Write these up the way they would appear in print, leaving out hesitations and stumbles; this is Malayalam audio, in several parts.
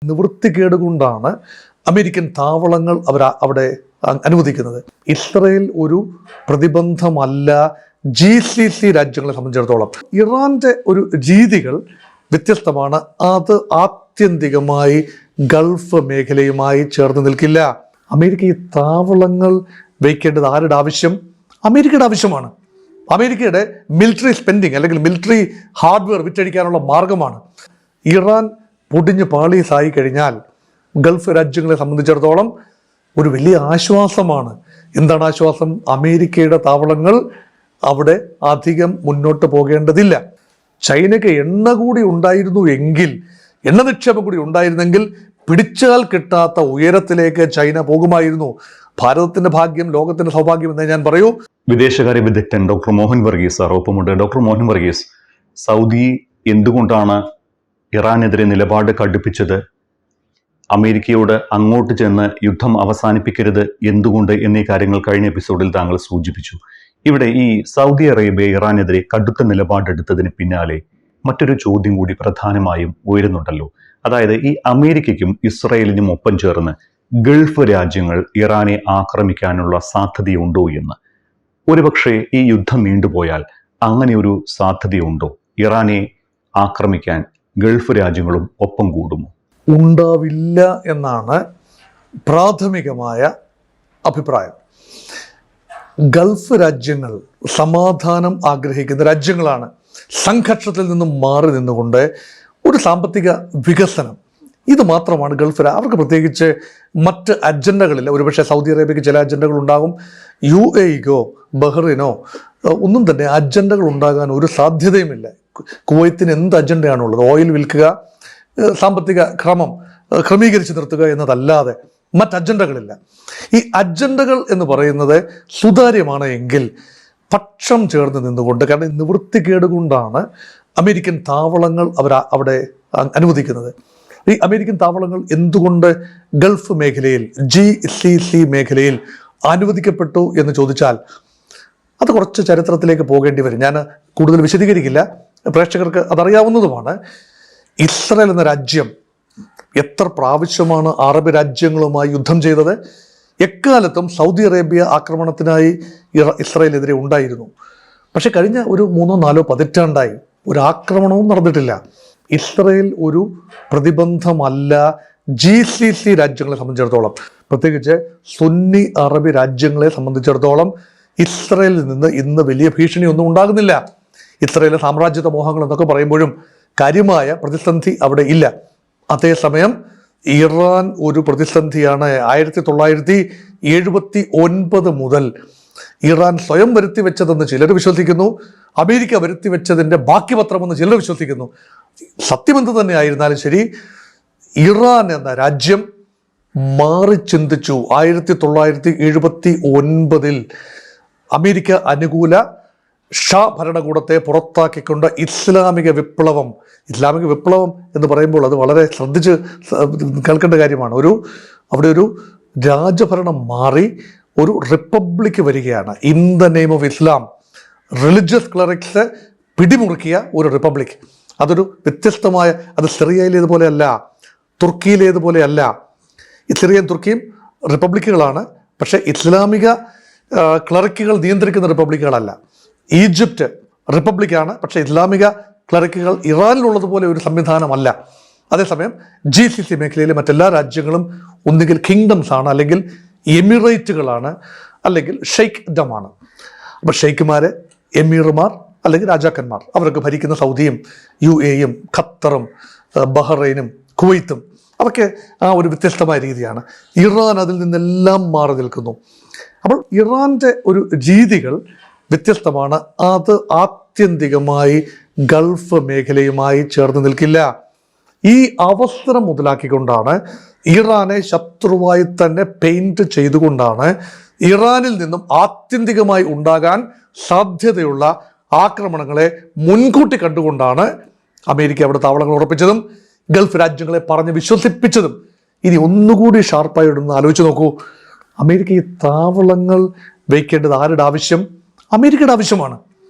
നിവൃത്തികേട് കൊണ്ടാണ് അമേരിക്കൻ താവളങ്ങൾ അവിടെ അനുവദിക്കുന്നത്. ഇസ്രയേൽ ഒരു പ്രതിബന്ധമല്ല GCC രാജ്യങ്ങളെ സംബന്ധിച്ചിടത്തോളം. ഇറാന്റെ ഒരു രീതികൾ വ്യത്യസ്തമാണ്. അത് ആത്യന്തികമായി ഗൾഫ് മേഖലയുമായി ചേർന്ന് നിൽക്കില്ല. അമേരിക്ക ഈ താവളങ്ങൾ വയ്ക്കേണ്ടത് ആരുടെ ആവശ്യം? അമേരിക്കയുടെ ആവശ്യമാണ്. അമേരിക്കയുടെ മിലിറ്ററി സ്പെൻഡിങ് അല്ലെങ്കിൽ മിലിറ്ററി ഹാർഡ്വെയർ വിറ്റഴിക്കാനുള്ള മാർഗമാണ്. ഇറാൻ പൊടിഞ്ഞ് പാളീസായി കഴിഞ്ഞാൽ ഗൾഫ് രാജ്യങ്ങളെ സംബന്ധിച്ചിടത്തോളം ഒരു വലിയ ആശ്വാസമാണ്. എന്താണ് ആശ്വാസം? അമേരിക്കയുടെ താവളങ്ങൾ അവിടെ അധികം മുന്നോട്ട് പോകേണ്ടതില്ല. ചൈനയ്ക്ക് എണ്ണ കൂടി ഉണ്ടായിരുന്നു എങ്കിൽ, എണ്ണ നിക്ഷേപം കൂടി ഉണ്ടായിരുന്നെങ്കിൽ പിടിച്ചാൽ കിട്ടാത്ത ഉയരത്തിലേക്ക് ചൈന പോകുമായിരുന്നു. ഭാരതത്തിന്റെ ഭാഗ്യം, ലോകത്തിന്റെ സൗഭാഗ്യം എന്നേ ഞാൻ പറയൂ. വിദേശകാര്യ വിദഗ്ധൻ ഡോക്ടർ മോഹൻ വർഗീസ് സാർ ഒപ്പമുണ്ട്. ഡോക്ടർ മോഹൻ വർഗീസ്, സൗദി എന്തുകൊണ്ടാണ് ഇറാനെതിരെ നിലപാട് കടുപ്പിച്ചത്? അമേരിക്കയോട് അങ്ങോട്ട് ചെന്ന് യുദ്ധം അവസാനിപ്പിക്കരുത് എന്തുകൊണ്ട് എന്നീ കാര്യങ്ങൾ കഴിഞ്ഞ എപ്പിസോഡിൽ താങ്കൾ സൂചിപ്പിച്ചു. ഇവിടെ ഈ സൗദി അറേബ്യ ഇറാനെതിരെ കടുത്ത നിലപാടെടുത്തതിന് പിന്നാലെ മറ്റൊരു ചോദ്യം കൂടി പ്രധാനമായും ഉയരുന്നുണ്ടല്ലോ. അതായത് ഈ അമേരിക്കയ്ക്കും ഇസ്രായേലിനും ഒപ്പം ചേർന്ന് ഗൾഫ് രാജ്യങ്ങൾ ഇറാനെ ആക്രമിക്കാനുള്ള സാധ്യതയുണ്ടോ എന്ന്. ഒരുപക്ഷെ ഈ യുദ്ധം നീണ്ടുപോയാൽ അങ്ങനെ ഒരു സാധ്യതയുണ്ടോ? ഇറാനെ ആക്രമിക്കാൻ ഗൾഫ് രാജ്യങ്ങളും ഒപ്പം കൂടുമോ? ഉണ്ടാവില്ല എന്നാണ് പ്രാഥമികമായ അഭിപ്രായം. ഗൾഫ് രാജ്യങ്ങൾ സമാധാനം ആഗ്രഹിക്കുന്ന രാജ്യങ്ങളാണ്. സംഘർഷത്തിൽ നിന്നും മാറി നിന്നുകൊണ്ട് ഒരു സാമ്പത്തിക വികസനം, ഇത് മാത്രമാണ് ഗൾഫ്. അവർക്ക് പ്രത്യേകിച്ച് മറ്റ് അജണ്ടകളില്ല. ഒരുപക്ഷെ സൗദി അറേബ്യക്ക് ചില അജണ്ടകൾ ഉണ്ടാകും. UAEക്കോ ബഹ്റിനോ ഒന്നും തന്നെ അജണ്ടകൾ ഉണ്ടാകാൻ ഒരു സാധ്യതയുമില്ല. കുവൈത്തിന് എന്ത് അജണ്ടയാണുള്ളത്? ഓയിൽ വിൽക്കുക, സാമ്പത്തിക ക്രമീകരിച്ച് നിർത്തുക എന്നതല്ലാതെ മറ്റ് അജണ്ടകളില്ല. ഈ അജണ്ടകൾ എന്ന് പറയുന്നത് സുതാര്യമാണ് എങ്കിൽ പക്ഷം ചേർന്ന് നിന്നുകൊണ്ട്, കാരണം നിവൃത്തികേട് കൊണ്ടാണ് അമേരിക്കൻ താവളങ്ങൾ അവിടെ അനുവദിക്കുന്നത്. ഈ അമേരിക്കൻ താവളങ്ങൾ എന്തുകൊണ്ട് ഗൾഫ് മേഖലയിൽ, GCC മേഖലയിൽ അനുവദിക്കപ്പെട്ടു എന്ന് ചോദിച്ചാൽ അത് കുറച്ച് ചരിത്രത്തിലേക്ക് പോകേണ്ടി വരും. ഞാൻ കൂടുതൽ വിശദീകരിക്കില്ല, പ്രേക്ഷകർക്ക് അതറിയാവുന്നതുമാണ്. ഇസ്രായേൽ എന്ന രാജ്യം എത്ര പ്രാവശ്യമാണ് അറബ് രാജ്യങ്ങളുമായി യുദ്ധം ചെയ്തത്? എക്കാലത്തും സൗദി അറേബ്യ ആക്രമണത്തിനായി ഇസ്രായേലിനെതിരെ ഉണ്ടായിരുന്നു. പക്ഷെ കഴിഞ്ഞ ഒരു 3-4 പതിറ്റാണ്ടായി ഒരു ആക്രമണവും നടന്നിട്ടില്ല. ഇസ്രായേൽ ഒരു പ്രതിബന്ധമല്ല GCC രാജ്യങ്ങളെ സംബന്ധിച്ചിടത്തോളം, പ്രത്യേകിച്ച് സുന്നി അറബ് രാജ്യങ്ങളെ സംബന്ധിച്ചിടത്തോളം ഇസ്രായേലിൽ നിന്ന് ഇന്ന് വലിയ ഭീഷണിയൊന്നും ഉണ്ടാകുന്നില്ല. ഇസ്രായേലിലെ സാമ്രാജ്യത്വ മോഹങ്ങൾ എന്നൊക്കെ പറയുമ്പോഴും കാര്യമായ പ്രതിസന്ധി അവിടെ ഇല്ല. അതേസമയം ഇറാൻ ഒരു പ്രതിസന്ധിയാണ്. 1979 മുതൽ ഇറാൻ സ്വയം വരുത്തി വെച്ചതെന്ന് ചിലർ വിശ്വസിക്കുന്നു. അമേരിക്ക വരുത്തി വെച്ചതിൻ്റെ ബാക്കി പത്രമെന്ന് ചിലർ വിശ്വസിക്കുന്നു. സത്യമെന്ത് തന്നെ ആയിരുന്നാലും ശരി, ഇറാൻ എന്ന രാജ്യം മാറി ചിന്തിച്ചു. 1979 അമേരിക്ക അനുകൂല ഷാ ഭരണകൂടത്തെ പുറത്താക്കിക്കൊണ്ട് ഇസ്ലാമിക വിപ്ലവം എന്ന് പറയുമ്പോൾ അത് വളരെ ശ്രദ്ധിച്ച് കേൾക്കേണ്ട കാര്യമാണ്. അവിടെ ഒരു രാജഭരണം മാറി ഒരു റിപ്പബ്ലിക് വരികയാണ്. In the name of Islam religious clerics പിടിമുറുക്കിയ ഒരു റിപ്പബ്ലിക്. അതൊരു വ്യത്യസ്തമായ, അത് സിറിയയിലേതുപോലെയല്ല, തുർക്കിയിലേതുപോലെയല്ല. സിറിയയും തുർക്കിയും റിപ്പബ്ലിക്കുകളാണ്, പക്ഷേ ഇസ്ലാമിക ക്ലറിക്കുകൾ നിയന്ത്രിക്കുന്ന റിപ്പബ്ലിക്കുകളല്ല. ഈജിപ്റ്റ് റിപ്പബ്ലിക്കാണ്, പക്ഷേ ഇസ്ലാമിക ക്ലറിക്കുകൾ ഇറാനിലുള്ളതുപോലെ ഒരു സംവിധാനമല്ല. അതേസമയം GCC മേഖലയിലെ മറ്റെല്ലാ രാജ്യങ്ങളും ഒന്നുകിൽ കിങ്ഡംസ് ആണ്, അല്ലെങ്കിൽ എമിറേറ്റുകളാണ്, അല്ലെങ്കിൽ ഷെയ്ഖ്ഡമാണ്. അപ്പോൾ ഷെയ്ഖുമാർ, എമീർമാർ അല്ലെങ്കിൽ രാജാക്കന്മാർ, അവർക്ക് ഭരിക്കുന്ന സൗദിയും UAEയും ഖത്തറും ബഹ്റൈനും കുവൈത്തും അതൊക്കെ ആ ഒരു വ്യത്യസ്തമായ രീതിയാണ്. ഇറാൻ അതിൽ നിന്നെല്ലാം മാറി നിൽക്കുന്നു. അപ്പോൾ ഇറാൻ്റെ ഒരു രീതികൾ വ്യത്യസ്തമാണ്. അത് ആത്യന്തികമായി ഗൾഫ് മേഖലയുമായി ചേർന്ന് നിൽക്കില്ല. ഈ അവസരം മുതലാക്കിക്കൊണ്ടാണ്, ഇറാനെ ശത്രുവായി തന്നെ പെയിന്റ് ചെയ്തുകൊണ്ടാണ്, ഇറാനിൽ നിന്നും ആത്യന്തികമായി ഉണ്ടാകാൻ സാധ്യതയുള്ള ആക്രമണങ്ങളെ മുൻകൂട്ടി കണ്ടുകൊണ്ടാണ് അമേരിക്ക അവിടെ താവളങ്ങൾ ഉറപ്പിച്ചതും ഗൾഫ് രാജ്യങ്ങളെ പറഞ്ഞ് വിശ്വസിപ്പിച്ചതും. ഇനി ഒന്നുകൂടി ഷാർപ്പായി ഇടുന്ന ആലോചിച്ച് നോക്കൂ. അമേരിക്ക ഈ താവളങ്ങൾ വയ്ക്കേണ്ടത് ആരുടെ ആവശ്യം? അമേരിക്കയുടെ ആവശ്യമാണ്.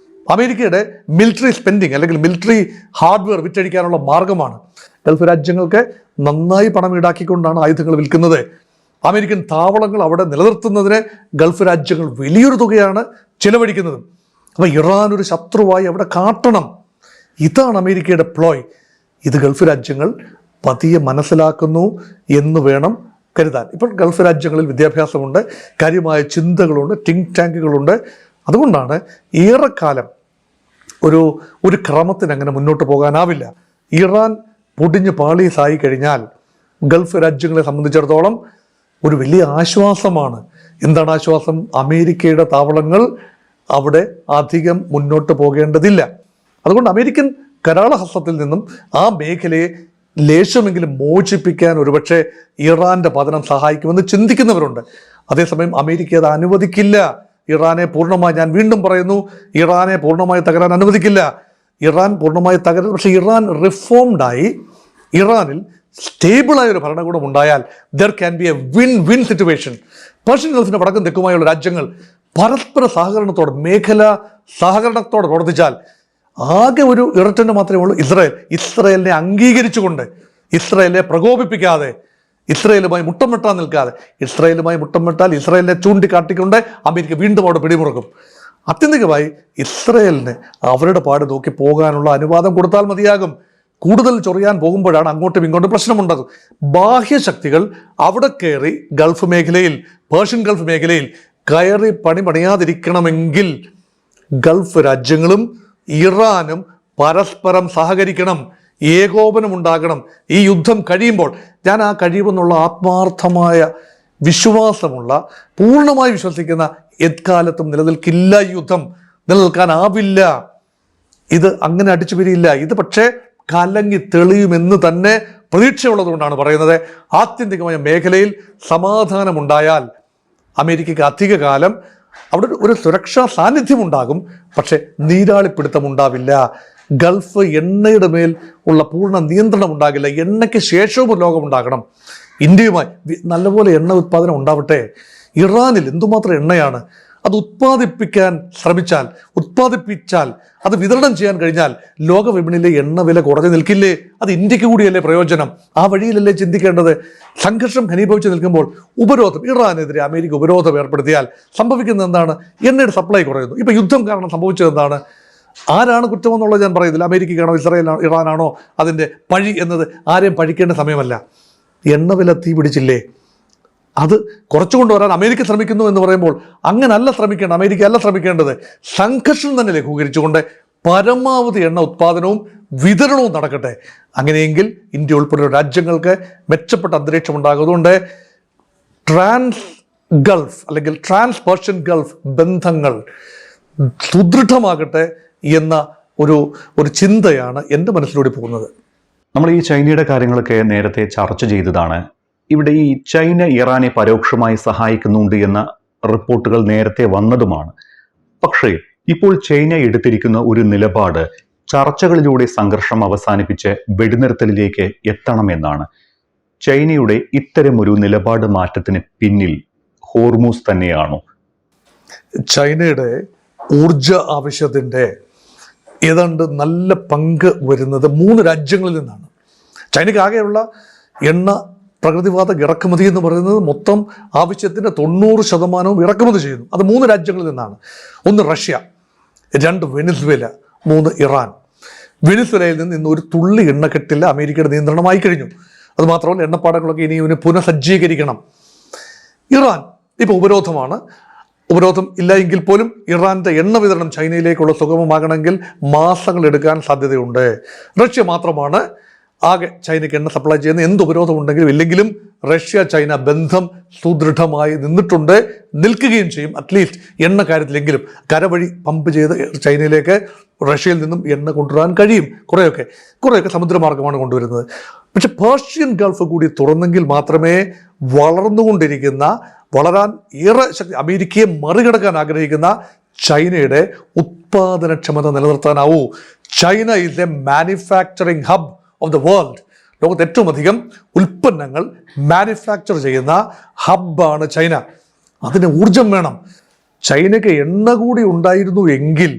അമേരിക്കയുടെ മിലിറ്ററി സ്പെൻഡിങ് അല്ലെങ്കിൽ മിലിറ്ററി ഹാർഡ്വെയർ വിറ്റഴിക്കാനുള്ള മാർഗമാണ്. ഗൾഫ് രാജ്യങ്ങൾക്ക് നന്നായി പണം ഈടാക്കിക്കൊണ്ടാണ് ആയുധങ്ങൾ വിൽക്കുന്നത്. അമേരിക്കൻ താവളങ്ങൾ അവിടെ നിലനിർത്തുന്നതിന് ഗൾഫ് രാജ്യങ്ങൾ വലിയൊരു തുകയാണ് ചിലവഴിക്കുന്നത്. അപ്പോൾ ഇറാൻ ഒരു ശത്രുവായി അവിടെ കാട്ടണം. ഇതാണ് അമേരിക്കയുടെ പ്ലോയ്. ഇത് ഗൾഫ് രാജ്യങ്ങൾ പതിയെ മനസ്സിലാക്കുന്നു എന്ന് വേണം കരുതാൻ. ഇപ്പോൾ ഗൾഫ് രാജ്യങ്ങളിൽ വിദ്യാഭ്യാസമുണ്ട്, കാര്യമായ ചിന്തകളുണ്ട്, തിങ്ക് ടാങ്കുകളുണ്ട്. അതുകൊണ്ടാണ് ഏറെക്കാലം ഒരു ക്രമത്തിന് അങ്ങനെ മുന്നോട്ട് പോകാനാവില്ല. ഇറാൻ പൊടിഞ്ഞ് പാളീസായി കഴിഞ്ഞാൽ ഗൾഫ് രാജ്യങ്ങളെ സംബന്ധിച്ചിടത്തോളം ഒരു വലിയ ആശ്വാസമാണ്. എന്താണ് ആശ്വാസം? അമേരിക്കയുടെ താവളങ്ങൾ അവിടെ അധികം മുന്നോട്ട് പോകേണ്ടതില്ല. അതുകൊണ്ട് അമേരിക്കൻ കരാളഹസ്തത്തിൽ നിന്നും ആ മേഖലയെ ലേശമെങ്കിലും മോചിപ്പിക്കാൻ ഒരുപക്ഷെ ഇറാന്റെ പതനം സഹായിക്കുമെന്ന് ചിന്തിക്കുന്നവരുണ്ട്. അതേസമയം അമേരിക്ക അത് അനുവദിക്കില്ല. ഇറാനെ പൂർണ്ണമായി, ഞാൻ വീണ്ടും പറയുന്നു, ഇറാനെ പൂർണ്ണമായി തകരാൻ അനുവദിക്കില്ല. ഇറാൻ പൂർണ്ണമായി തകരുന്നത്, പക്ഷേ ഇറാൻ റിഫോംഡായി ഇറാനിൽ സ്റ്റേബിളായ ഒരു ഭരണകൂടം ഉണ്ടായാൽ there can be a win win situation. Persian ഗൾഫിന്റെ വടക്കും തെക്കുമായുള്ള രാജ്യങ്ങൾ പരസ്പര സഹകരണത്തോടെ, മേഖലാ സഹകരണത്തോടെ പ്രവർത്തിച്ചാൽ ആകെ ഒരു ഇററ്റന് മാത്രമേ ഉള്ളൂ, ഇസ്രായേലിനെ അംഗീകരിച്ചുകൊണ്ട്, ഇസ്രായേലിനെ പ്രകോപിപ്പിക്കാതെ, ഇസ്രായേലുമായി മുട്ടം വെട്ടാൻ നിൽക്കാതെ. ഇസ്രായേലുമായി മുട്ടം വെട്ടാൽ ഇസ്രായേലിനെ ചൂണ്ടിക്കാട്ടിക്കൊണ്ട് അമേരിക്ക വീണ്ടും അവിടെ പിടിമുറുക്കും. ആത്യന്തികമായി ഇസ്രായേലിന് അവരുടെ പാട് നോക്കി പോകാനുള്ള അനുവാദം കൊടുത്താൽ മതിയാകും. കൂടുതൽ ചൊറിയാൻ പോകുമ്പോഴാണ് അങ്ങോട്ടും ഇങ്ങോട്ടും പ്രശ്നമുണ്ടാകും. ബാഹ്യശക്തികൾ അവിടെ കയറി ഗൾഫ് മേഖലയിൽ, പേർഷ്യൻ ഗൾഫ് മേഖലയിൽ കയറി പണിയാതിരിക്കണമെങ്കിൽ ഗൾഫ് രാജ്യങ്ങളും ഇറാനും പരസ്പരം സഹകരിക്കണം, ഏകോപനമുണ്ടാകണം. ഈ യുദ്ധം കഴിയുമ്പോൾ, ഞാൻ ആ കഴിയുമെന്നുള്ള ആത്മാർത്ഥമായ വിശ്വാസമുള്ള, പൂർണ്ണമായി വിശ്വസിക്കുന്ന, എക്കാലത്തും നിലനിൽക്കില്ല ഈ യുദ്ധം, നിലനിൽക്കാനാവില്ല. ഇത് അങ്ങനെ അടിച്ചു പിരിയില്ല. ഇത് പക്ഷേ കലങ്ങി തെളിയുമെന്ന് തന്നെ പ്രതീക്ഷയുള്ളതുകൊണ്ടാണ് പറയുന്നത്. ആത്യന്തികമായ മേഖലയിൽ സമാധാനമുണ്ടായാൽ അമേരിക്കയ്ക്ക് അധിക കാലം അവിടെ ഒരു സുരക്ഷാ സാന്നിധ്യമുണ്ടാകും, പക്ഷെ നീരാളിപ്പിടുത്തം ഉണ്ടാവില്ല. ഗൾഫ് എണ്ണയുടെ മേൽ ഉള്ള പൂർണ്ണ നിയന്ത്രണം ഉണ്ടാകില്ല. എണ്ണയ്ക്ക് ശേഷവും ലോകമുണ്ടാകണം. ഇന്ത്യയുമായി നല്ലപോലെ എണ്ണ ഉത്പാദനം ഉണ്ടാവട്ടെ. ഇറാനിൽ എന്തുമാത്രം എണ്ണയാണ്! അത് ഉത്പാദിപ്പിച്ചാൽ അത് വിതരണം ചെയ്യാൻ കഴിഞ്ഞാൽ ലോക വിപണിയിലെ എണ്ണ വില കുറഞ്ഞു നിൽക്കില്ലേ? അത് ഇന്ത്യക്ക് കൂടിയല്ലേ പ്രയോജനം? ആ വഴിയിലല്ലേ ചിന്തിക്കേണ്ടത്? സംഘർഷം ഘനീഭവിച്ച് നിൽക്കുമ്പോൾ ഉപരോധം, ഇറാനെതിരെ അമേരിക്ക ഉപരോധം ഏർപ്പെടുത്തിയാൽ സംഭവിക്കുന്നത് എന്താണ്? എണ്ണയുടെ സപ്ലൈ കുറയുന്നു. ഇപ്പൊ യുദ്ധം കാരണം സംഭവിച്ചത് എന്താണ്? ആരാണ് കുറ്റമെന്നുള്ളത് ഞാൻ പറയുന്നില്ല. അമേരിക്കയാണോ ഇസ്രായേലാണോ ഇറാനാണോ അതിൻ്റെ പഴി എന്നത് ആരെയും പഴിക്കേണ്ട സമയമല്ല. എണ്ണ വില തീ പിടിച്ചില്ലേ? അത് കുറച്ചു കൊണ്ടുവരാൻ അമേരിക്ക ശ്രമിക്കുന്നു എന്ന് പറയുമ്പോൾ അങ്ങനല്ല ശ്രമിക്കേണ്ടത്. അമേരിക്ക അല്ല ശ്രമിക്കേണ്ടത്. സംഘർഷം തന്നെ ലഘൂകരിച്ചുകൊണ്ട് പരമാവധി എണ്ണ ഉത്പാദനവും വിതരണവും നടക്കട്ടെ. അങ്ങനെയെങ്കിൽ ഇന്ത്യ ഉൾപ്പെടെയുള്ള രാജ്യങ്ങൾക്ക് മെച്ചപ്പെട്ട അന്തരീക്ഷം ഉണ്ടാകുന്നതുകൊണ്ട് ട്രാൻസ് ഗൾഫ് അല്ലെങ്കിൽ ട്രാൻസ് പേർഷ്യൻ ഗൾഫ് ബന്ധങ്ങൾ സുദൃഢമാകട്ടെ എന്ന ഒരു ചിന്തയാണ് എൻ്റെ മനസ്സിലൂടെ പോകുന്നത്. നമ്മൾ ഈ ചൈനയുടെ കാര്യങ്ങളൊക്കെ നേരത്തെ ചർച്ച ചെയ്തതാണ്. ഇവിടെ ഈ ചൈന ഇറാനെ പരോക്ഷമായി സഹായിക്കുന്നുണ്ട് എന്ന റിപ്പോർട്ടുകൾ നേരത്തെ വന്നതുമാണ്. പക്ഷേ ഇപ്പോൾ ചൈന എടുത്തിരിക്കുന്ന ഒരു നിലപാട് ചർച്ചകളിലൂടെ സംഘർഷം അവസാനിപ്പിച്ച് വെടിനിർത്തലിലേക്ക് എത്തണമെന്നാണ്. ചൈനയുടെ ഇത്തരമൊരു നിലപാട് മാറ്റത്തിന് പിന്നിൽ ഹോർമൂസ് തന്നെയാണോ? ചൈനയുടെ ഊർജ ആവശ്യത്തിൻ്റെ ഏതാണ്ട് നല്ല പങ്ക് വരുന്നത് 3 രാജ്യങ്ങളിൽ നിന്നാണ്. ചൈനയ്ക്ക് ആകെയുള്ള എണ്ണ പ്രകൃതിവാത ഇറക്കുമതി എന്ന് പറയുന്നത് മൊത്തം ആവശ്യത്തിൻ്റെ 90% ഇറക്കുമതി ചെയ്യുന്നു. അത് 3 രാജ്യങ്ങളിൽ നിന്നാണ്. 1 റഷ്യ, 2 വെനിസ്വേല, 3 ഇറാൻ. വെനിസ്വേലയിൽ നിന്ന് ഇന്ന് ഒരു തുള്ളി എണ്ണ കിട്ടില്ല. അമേരിക്കയുടെ നിയന്ത്രണമായി കഴിഞ്ഞു. അതുമാത്രമല്ല, എണ്ണപ്പാടങ്ങളൊക്കെ ഇനി ഇവന് പുനഃസജ്ജീകരിക്കണം. ഇറാൻ ഇപ്പോൾ ഉപരോധമാണ്. ഉപരോധം ഇല്ല എങ്കിൽ പോലും ഇറാന്റെ എണ്ണ വിതരണം ചൈനയിലേക്കുള്ള സുഗമമാകണമെങ്കിൽ മാസങ്ങൾ എടുക്കാൻ സാധ്യതയുണ്ട്. റഷ്യ മാത്രമാണ് ആകെ ചൈനയ്ക്ക് എണ്ണ സപ്ലൈ ചെയ്യുന്ന. എന്ത് ഉപരോധം ഉണ്ടെങ്കിലും ഇല്ലെങ്കിലും റഷ്യ ചൈന ബന്ധം സുദൃഢമായി നിന്നിട്ടുണ്ട്, നിൽക്കുകയും ചെയ്യും. അറ്റ്ലീസ്റ്റ് എണ്ണ കാര്യത്തിലെങ്കിലും കരവഴി പമ്പ് ചെയ്ത് ചൈനയിലേക്ക് റഷ്യയിൽ നിന്നും എണ്ണ കൊണ്ടുവരാൻ കഴിയും. കുറേയൊക്കെ സമുദ്രമാർഗമാണ് കൊണ്ടുവരുന്നത്. പക്ഷെ പേർഷ്യൻ ഗൾഫ് കൂടി തുറന്നെങ്കിൽ മാത്രമേ വളരാൻ ഏറെ ശക്തി, അമേരിക്കയെ മറികടക്കാൻ ആഗ്രഹിക്കുന്ന ചൈനയുടെ ഉത്പാദനക്ഷമത നിലനിർത്താനാവൂ. China is a manufacturing hub of the world. ലോകത്ത് ഏറ്റവും അധികം ഉൽപ്പന്നങ്ങൾ മാനുഫാക്ചർ ചെയ്യുന്ന ഹബ്ബാണ് ചൈന. അതിന് ഊർജം വേണം. ചൈനയ്ക്ക് എണ്ണ കൂടി ഉണ്ടായിരുന്നു എങ്കിൽ,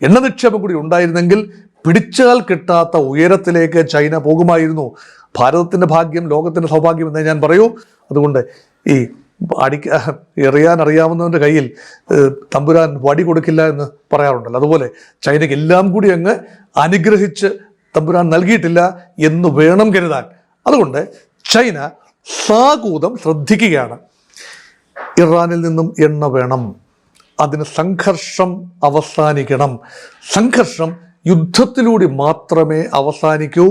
എണ്ണ നിക്ഷേപം കൂടി ഉണ്ടായിരുന്നെങ്കിൽ പിടിച്ചാൽ കിട്ടാത്ത ഉയരത്തിലേക്ക് ചൈന പോകുമായിരുന്നു. ഭാരതത്തിൻ്റെ ഭാഗ്യം, ലോകത്തിൻ്റെ സൗഭാഗ്യം എന്നേ ഞാൻ പറയൂ. അതുകൊണ്ട് ഈ എറിയാൻ അറിയാവുന്നവൻ്റെ കയ്യിൽ തമ്പുരാൻ വടി കൊടുക്കില്ല എന്ന് പറയാറുണ്ടല്ലോ. അതുപോലെ ചൈനയ്ക്ക് എല്ലാം കൂടി അങ്ങ് അനുഗ്രഹിച്ച് തമ്പുരാൻ നൽകിയിട്ടില്ല എന്ന് വേണം കരുതാൻ. അതുകൊണ്ട് ചൈന സാകൂതം ശ്രദ്ധിക്കുകയാണ്. ഇറാനിൽ നിന്നും എണ്ണ വേണം, അതിന് സംഘർഷം അവസാനിക്കണം, സംഘർഷം യുദ്ധത്തിലൂടെ മാത്രമേ അവസാനിക്കൂ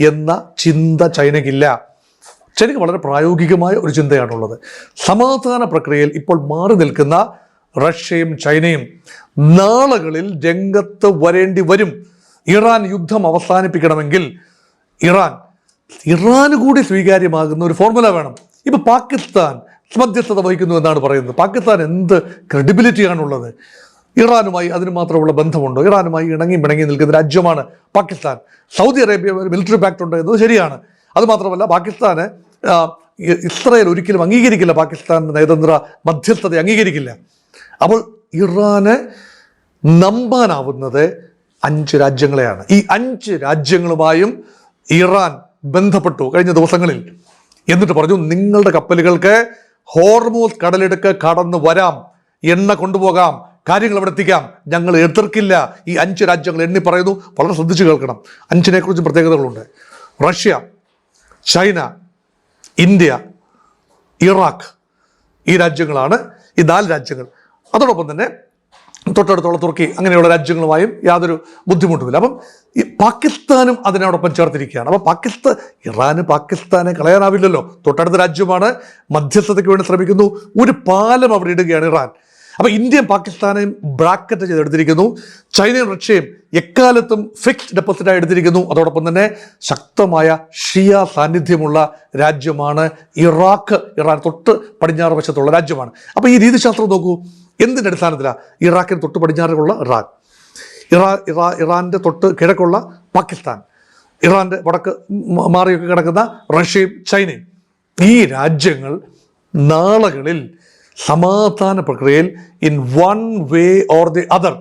എന്ന ചിന്ത ചൈനയ്ക്കില്ല. ചൈനയ്ക്ക് വളരെ പ്രായോഗികമായ ഒരു ചിന്തയാണുള്ളത്. സമാധാന പ്രക്രിയയിൽ ഇപ്പോൾ മാറി നിൽക്കുന്ന റഷ്യയും ചൈനയും നാളുകളിൽ രംഗത്ത് വരേണ്ടി വരും. ഇറാൻ യുദ്ധം അവസാനിപ്പിക്കണമെങ്കിൽ ഇറാന് കൂടി സ്വീകാര്യമാകുന്ന ഒരു ഫോർമുല വേണം. ഇപ്പൊ പാകിസ്ഥാൻ മധ്യസ്ഥത വഹിക്കുന്നു എന്നാണ് പറയുന്നത്. പാകിസ്ഥാൻ എന്ത് ക്രെഡിബിലിറ്റിയാണുള്ളത്? ഇറാനുമായി അതിന് മാത്രമുള്ള ബന്ധമുണ്ടോ? ഇറാനുമായി ഇണങ്ങി പിണങ്ങി നിൽക്കുന്ന രാജ്യമാണ് Pakistan. Saudi Arabia military pact ഉണ്ട് എന്നത് ശരിയാണ്. അതുമാത്രമല്ല, പാകിസ്ഥാന് ഇസ്രായേൽ ഒരിക്കലും അംഗീകരിക്കില്ല, പാകിസ്ഥാൻ നയതന്ത്ര മധ്യസ്ഥത അംഗീകരിക്കില്ല. അപ്പോൾ ഇറാന് നമ്പാനാവുന്നത് 5 രാജ്യങ്ങളെയാണ്. ഈ 5 രാജ്യങ്ങളുമായും ഇറാൻ ബന്ധപ്പെട്ടു കഴിഞ്ഞ ദിവസങ്ങളിൽ. എന്നിട്ട് പറഞ്ഞു, നിങ്ങളുടെ കപ്പലുകൾക്ക് ഹോർമൂസ് കടലിടുക്ക് കടന്നു വരാം, എണ്ണ കൊണ്ടുപോകാം, കാര്യങ്ങൾ അവിടെ എത്തിക്കാം, ഞങ്ങൾ എതിർക്കില്ല. ഈ 5 രാജ്യങ്ങൾ എണ്ണി പറയുന്നു. വളരെ ശ്രദ്ധിച്ച് കേൾക്കണം. 5നെ കുറിച്ച് പ്രത്യേകതകളുണ്ട്. റഷ്യ, ചൈന, ഇന്ത്യ, ഇറാഖ്, ഈ രാജ്യങ്ങളാണ് ഈ 4 രാജ്യങ്ങൾ. അതോടൊപ്പം തന്നെ തൊട്ടടുത്തുള്ള തുർക്കി, അങ്ങനെയുള്ള രാജ്യങ്ങളുമായും യാതൊരു ബുദ്ധിമുട്ടുമില്ല. അപ്പം ഈ പാകിസ്ഥാനും അതിനോടൊപ്പം ചേർത്തിരിക്കുകയാണ്. അപ്പം ഇറാന് പാകിസ്ഥാനെ കളയാനാവില്ലല്ലോ, തൊട്ടടുത്ത രാജ്യമാണ്, മധ്യസ്ഥതയ്ക്ക് വേണ്ടി ശ്രമിക്കുന്നു. ഒരു പാലം അവിടെ ഇടുകയാണ് ഇറാൻ. അപ്പം ഇന്ത്യയും പാകിസ്ഥാനെയും ബ്രാക്കറ്റ് ചെയ്തെടുത്തിരിക്കുന്നു. ചൈനയും റഷ്യയും എക്കാലത്തും ഫിക്സ്ഡ് ഡെപ്പോസിറ്റായി എടുത്തിരിക്കുന്നു. അതോടൊപ്പം തന്നെ ശക്തമായ ഷിയ സാന്നിധ്യമുള്ള രാജ്യമാണ് ഇറാഖ്. ഇറാൻ തൊട്ട് പടിഞ്ഞാറ് വശത്തുള്ള രാജ്യമാണ്. അപ്പോൾ ഈ രീതിശാസ്ത്രം നോക്കൂ, എന്തിൻ്റെ അടിസ്ഥാനത്തിലാണ്? ഇറാഖിന് തൊട്ട് പടിഞ്ഞാറുള്ള ഇറാൻ്റെ തൊട്ട് കിഴക്കുള്ള പാകിസ്ഥാൻ, ഇറാൻ്റെ വടക്ക് മാറിയൊക്കെ കിടക്കുന്ന റഷ്യയും ചൈനയും, ഈ രാജ്യങ്ങൾ നാളുകളിൽ സമാധാന പ്രക്രിയയിൽ in one way or the other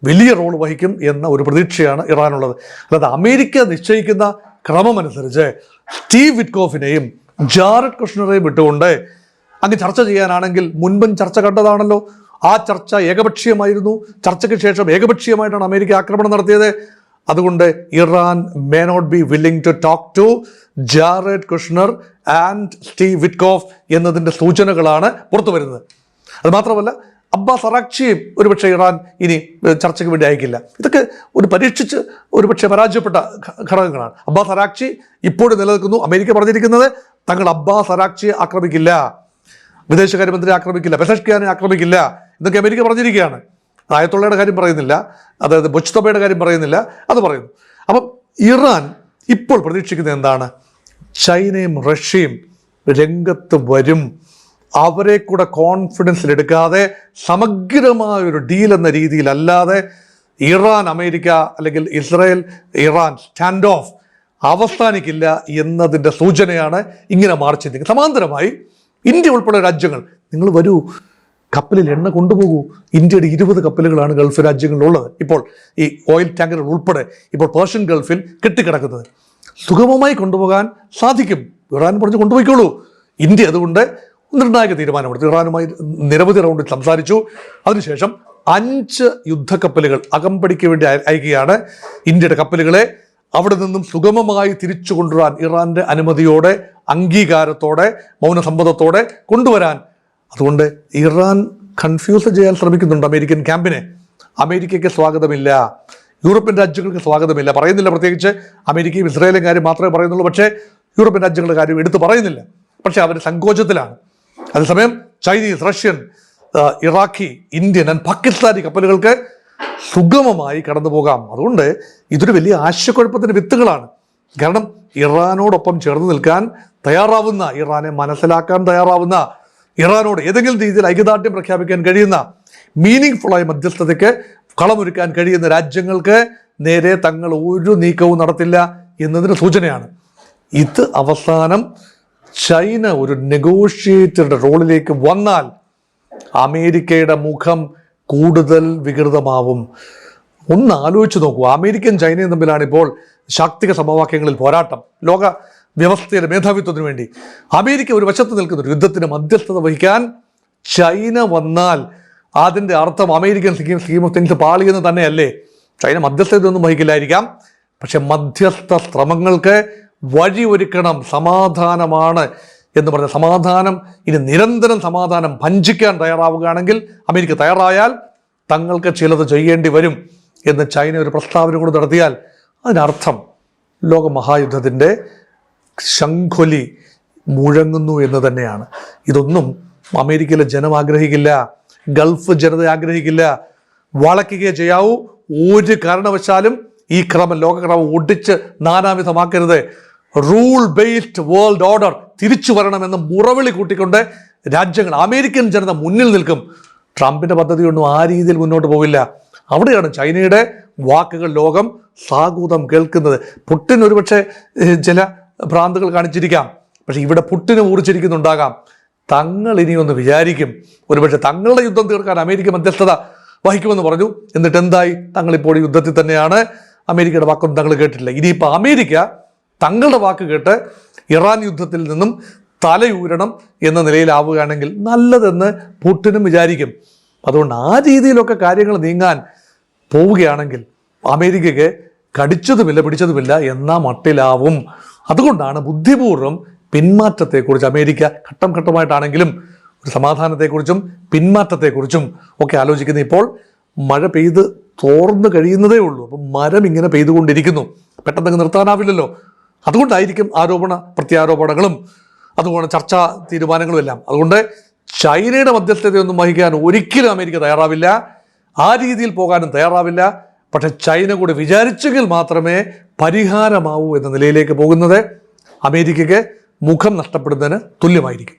വലിയ റോൾ വഹിക്കും എന്ന ഒരു പ്രതീക്ഷയാണ് ഇറാനുള്ളത്. അല്ലാതെ അമേരിക്ക നിശ്ചയിക്കുന്ന ക്രമമനുസരിച്ച് സ്റ്റീവ് വിറ്റ്കോഫിനെയും ജാരഡ് കുഷ്ണറെയും വിട്ടുകൊണ്ട് അങ്ങ് ചർച്ച ചെയ്യാനാണെങ്കിൽ മുൻപും ചർച്ച കണ്ടതാണല്ലോ. ആ ചർച്ച ഏകപക്ഷീയമായിരുന്നു. ചർച്ചയ്ക്ക് ശേഷം ഏകപക്ഷീയമായിട്ടാണ് അമേരിക്ക ആക്രമണം നടത്തിയത്. അതുകൊണ്ട് Iran may not be willing to talk to Jared Kushner and Steve Witkoff എന്നതിൻ്റെ സൂചനകളാണ് പുറത്തു വരുന്നത്. അത് മാത്രമല്ല, അബ്ബാസ് അറാഖ്ചിയും ഒരുപക്ഷെ ഇറാൻ ഇനി ചർച്ചയ്ക്ക് വേണ്ടി അയക്കില്ല. ഇതൊക്കെ പരീക്ഷിച്ച് ഒരുപക്ഷെ പരാജയപ്പെട്ട ഘടകങ്ങളാണ്. അബ്ബാസ് അറാഖ്ചി ഇപ്പോഴും നിലനിൽക്കുന്നു. അമേരിക്ക പറഞ്ഞിരിക്കുന്നത് തങ്ങൾ അബ്ബാസ് അറാഖ്ചിയെ ആക്രമിക്കില്ല, വിദേശകാര്യമന്ത്രി ആക്രമിക്കില്ല, പെസഷ്കിയാനെ ആക്രമിക്കില്ല എന്നൊക്കെ അമേരിക്ക പറഞ്ഞിരിക്കുകയാണ്. ആയത്തുള്ളയുടെ കാര്യം പറയുന്നില്ല, അതായത് മുജ്തബയുടെ കാര്യം പറയുന്നില്ല, അത് പറയുന്നു. അപ്പം ഇറാൻ ഇപ്പോൾ പ്രതീക്ഷിക്കുന്നത് എന്താണ്? ചൈനയും റഷ്യയും രംഗത്ത് വരും. അവരെ കൂടെ കോൺഫിഡൻസിലെടുക്കാതെ സമഗ്രമായൊരു ഡീൽ എന്ന രീതിയിലല്ലാതെ ഇറാൻ അമേരിക്ക അല്ലെങ്കിൽ ഇസ്രായേൽ ഇറാൻ സ്റ്റാൻഡ് ഓഫ് അവസാനിക്കില്ല എന്നതിൻ്റെ സൂചനയാണ് ഇങ്ങനെ മാറി ചിന്തിക്കുന്നത്. സമാന്തരമായി ഇന്ത്യ ഉൾപ്പെടെ രാജ്യങ്ങൾ, നിങ്ങൾ വരൂ, കപ്പലിൽ എണ്ണ കൊണ്ടുപോകൂ. ഇന്ത്യയുടെ 20 കപ്പലുകളാണ് ഗൾഫ് രാജ്യങ്ങളിലുള്ളത്. ഇപ്പോൾ ഈ ഓയിൽ ടാങ്കറുകൾ ഉൾപ്പെടെ ഇപ്പോൾ പേർഷ്യൻ ഗൾഫിൽ കെട്ടിക്കിടക്കുന്നത്. സുഗമമായി കൊണ്ടുപോകാൻ സാധിക്കും. ഇറാൻ പറഞ്ഞ് കൊണ്ടുപോയിക്കോളൂ. ഇന്ത്യ അതുകൊണ്ട് നിർണായക തീരുമാനമെടുത്തു. ഇറാനുമായി നിരവധി റൗണ്ടിൽ സംസാരിച്ചു. അതിനുശേഷം 5 യുദ്ധക്കപ്പലുകൾ അകമ്പടിക്ക് വേണ്ടി അയക്കുകയാണ്. ഇന്ത്യയുടെ കപ്പലുകളെ അവിടെ നിന്നും സുഗമമായി തിരിച്ചു കൊണ്ടുവരാൻ ഇറാന്റെ അനുമതിയോടെ, അംഗീകാരത്തോടെ, മൗനസമ്മതത്തോടെ കൊണ്ടുവരാൻ. അതുകൊണ്ട് ഇറാൻ കൺഫ്യൂസ് ചെയ്യാൻ ശ്രമിക്കുന്നുണ്ട് അമേരിക്കൻ ക്യാമ്പിനെ. അമേരിക്കയ്ക്ക് സ്വാഗതമില്ല, യൂറോപ്യൻ രാജ്യങ്ങൾക്ക് സ്വാഗതമില്ല, പറയുന്നില്ല. പ്രത്യേകിച്ച് അമേരിക്കയും ഇസ്രായേലും കാര്യം മാത്രമേ പറയുന്നുള്ളൂ. പക്ഷേ യൂറോപ്യൻ രാജ്യങ്ങളുടെ കാര്യം എടുത്തു പറയുന്നില്ല. പക്ഷേ അവർ സങ്കോചത്തിലാണ്. അതേസമയം Chinese, Russian, Iraqi, Indian and Pakistani കപ്പലുകൾക്ക് സുഗമമായി കടന്നു പോകാം. അതുകൊണ്ട് ഇതൊരു വലിയ ആശയക്കുഴപ്പത്തിൻ്റെ വിത്തുകളാണ്. കാരണം ഇറാനോടൊപ്പം ചേർന്ന് നിൽക്കാൻ തയ്യാറാവുന്ന, ഇറാനെ മനസ്സിലാക്കാൻ തയ്യാറാവുന്ന, ഇറാനോട് ഏതെങ്കിലും രീതിയിൽ ഐക്യദാർഢ്യം പ്രഖ്യാപിക്കാൻ കഴിയുന്ന, മീനിങ് ഫുള്ളായ മധ്യസ്ഥതയ്ക്ക് കളമൊരുക്കാൻ കഴിയുന്ന രാജ്യങ്ങൾക്ക് നേരെ തങ്ങൾ ഒരു നീക്കവും നടത്തില്ല എന്നതിന് സൂചനയാണ്. ഇത് അവസാനം ചൈന ഒരു നെഗോഷിയേറ്ററുടെ റോളിലേക്ക് വന്നാൽ അമേരിക്കയുടെ മുഖം കൂടുതൽ വികൃതമാവും. ഒന്ന് ആലോചിച്ച് നോക്കൂ, അമേരിക്കൻ ചൈനയും തമ്മിലാണ് ഇപ്പോൾ ശാക്തിക സമവാക്യങ്ങളിൽ പോരാട്ടം. ലോക വ്യവസ്ഥയുടെ മേധാവിത്വത്തിന് വേണ്ടി അമേരിക്ക ഒരു വശത്ത് നിൽക്കുന്ന ഒരു യുദ്ധത്തിന് മധ്യസ്ഥത വഹിക്കാൻ ചൈന വന്നാൽ അതിൻ്റെ അർത്ഥം അമേരിക്കൻ സ്കീം ഓഫ് തിങ്സ് പാളിയെന്ന് തന്നെയല്ലേ? ചൈന മധ്യസ്ഥതയൊന്നും വഹിക്കില്ലായിരിക്കാം, പക്ഷെ മധ്യസ്ഥ ശ്രമങ്ങൾക്ക് വഴി ഒരുക്കണം. സമാധാനമാണ് എന്ന് പറഞ്ഞ സമാധാനം, ഇനി നിരന്തരം സമാധാനം ഭഞ്ചിക്കാൻ തയ്യാറാവുകയാണെങ്കിൽ, അമേരിക്ക തയ്യാറായാൽ തങ്ങൾക്ക് ചിലത് ചെയ്യേണ്ടി വരും എന്ന് ചൈന ഒരു പ്രസ്താവന കൂടെ നടത്തിയാൽ അതിനർത്ഥം ലോകമഹായുദ്ധത്തിൻ്റെ ശംഖൊലി മുഴങ്ങുന്നു എന്ന് തന്നെയാണ്. ഇതൊന്നും അമേരിക്കയിലെ ജനം ആഗ്രഹിക്കില്ല, ഗൾഫ് ജനത ആഗ്രഹിക്കില്ല. വളയ്ക്കുകയേ ചെയ്യാവൂ. ഒരു കാരണവശാലും ഈ ക്രമം, ലോകക്രമം ഒടിച്ച് നാനാവിധമാക്കരുത്. റൂൾ ബേസ്ഡ് വേൾഡ് ഓർഡർ തിരിച്ചു വരണമെന്ന് മുറവിളി കൂട്ടിക്കൊണ്ട് രാജ്യങ്ങൾ, അമേരിക്കൻ ജനത മുന്നിൽ നിൽക്കും. ട്രംപിൻ്റെ പദ്ധതിയൊന്നും ആ രീതിയിൽ മുന്നോട്ട് പോകില്ല. അവിടെയാണ് ചൈനയുടെ വാക്കുകൾ ലോകം സാഗൂതം കേൾക്കുന്നത്. പുട്ടിൻ ഒരുപക്ഷെ ചില ഭ്രാന്തുകൾ കാണിച്ചിരിക്കാം, പക്ഷെ ഇവിടെ പുട്ടിന് ഊറിച്ചിരിക്കുന്നുണ്ടാകാം. തങ്ങൾ ഇനിയൊന്ന് വിചാരിക്കും, ഒരുപക്ഷെ തങ്ങളുടെ യുദ്ധം തീർക്കാൻ അമേരിക്ക മധ്യസ്ഥത വഹിക്കുമെന്ന് പറഞ്ഞു. എന്നിട്ട് എന്തായി? തങ്ങളിപ്പോൾ യുദ്ധത്തിൽ തന്നെയാണ്. അമേരിക്കയുടെ വാക്കൊന്നും തങ്ങൾ കേട്ടില്ല. ഇനിയിപ്പോൾ അമേരിക്ക തങ്ങളുടെ വാക്ക് കേട്ട് ഇറാൻ യുദ്ധത്തിൽ നിന്നും തലയൂരണം എന്ന നിലയിലാവുകയാണെങ്കിൽ നല്ലതെന്ന് പുട്ടിനും വിചാരിക്കും. അതുകൊണ്ട് ആ രീതിയിലൊക്കെ കാര്യങ്ങൾ നീങ്ങാൻ പോവുകയാണെങ്കിൽ അമേരിക്കയ്ക്ക് കടിച്ചതുമില്ല പിടിച്ചതുമില്ല എന്ന മട്ടിലാവും. അതുകൊണ്ടാണ് ബുദ്ധിപൂർവ്വം പിന്മാറ്റത്തെക്കുറിച്ച് അമേരിക്ക ഘട്ടം ഘട്ടമായിട്ടാണെങ്കിലും ഒരു സമാധാനത്തെക്കുറിച്ചും പിന്മാറ്റത്തെക്കുറിച്ചും ഒക്കെ ആലോചിക്കുന്നത്. ഇപ്പോൾ മഴ പെയ്ത് തോർന്നു കഴിയുന്നതേ ഉള്ളൂ. അപ്പം മരം ഇങ്ങനെ പെയ്തുകൊണ്ടിരിക്കുന്നു, പെട്ടെന്ന് നിർത്താനാവില്ലല്ലോ. അതുകൊണ്ടായിരിക്കും ആരോപണ പ്രത്യാരോപണങ്ങളും അതുകൊണ്ട് ചർച്ചാ തീരുമാനങ്ങളും എല്ലാം. അതുകൊണ്ട് ചൈനയുടെ മധ്യസ്ഥതയൊന്നും വഹിക്കാൻ ഒരിക്കലും അമേരിക്ക തയ്യാറാവില്ല, ആ രീതിയിൽ പോകാനും തയ്യാറാവില്ല. പക്ഷെ ചൈന കൂടി വിചാരിച്ചെങ്കിൽ മാത്രമേ പരിഹാരമാവൂ എന്ന നിലയിലേക്ക് പോകുന്നത് അമേരിക്കയ്ക്ക് മുഖം നഷ്ടപ്പെടുന്നതിന് തുല്യമായിരിക്കും.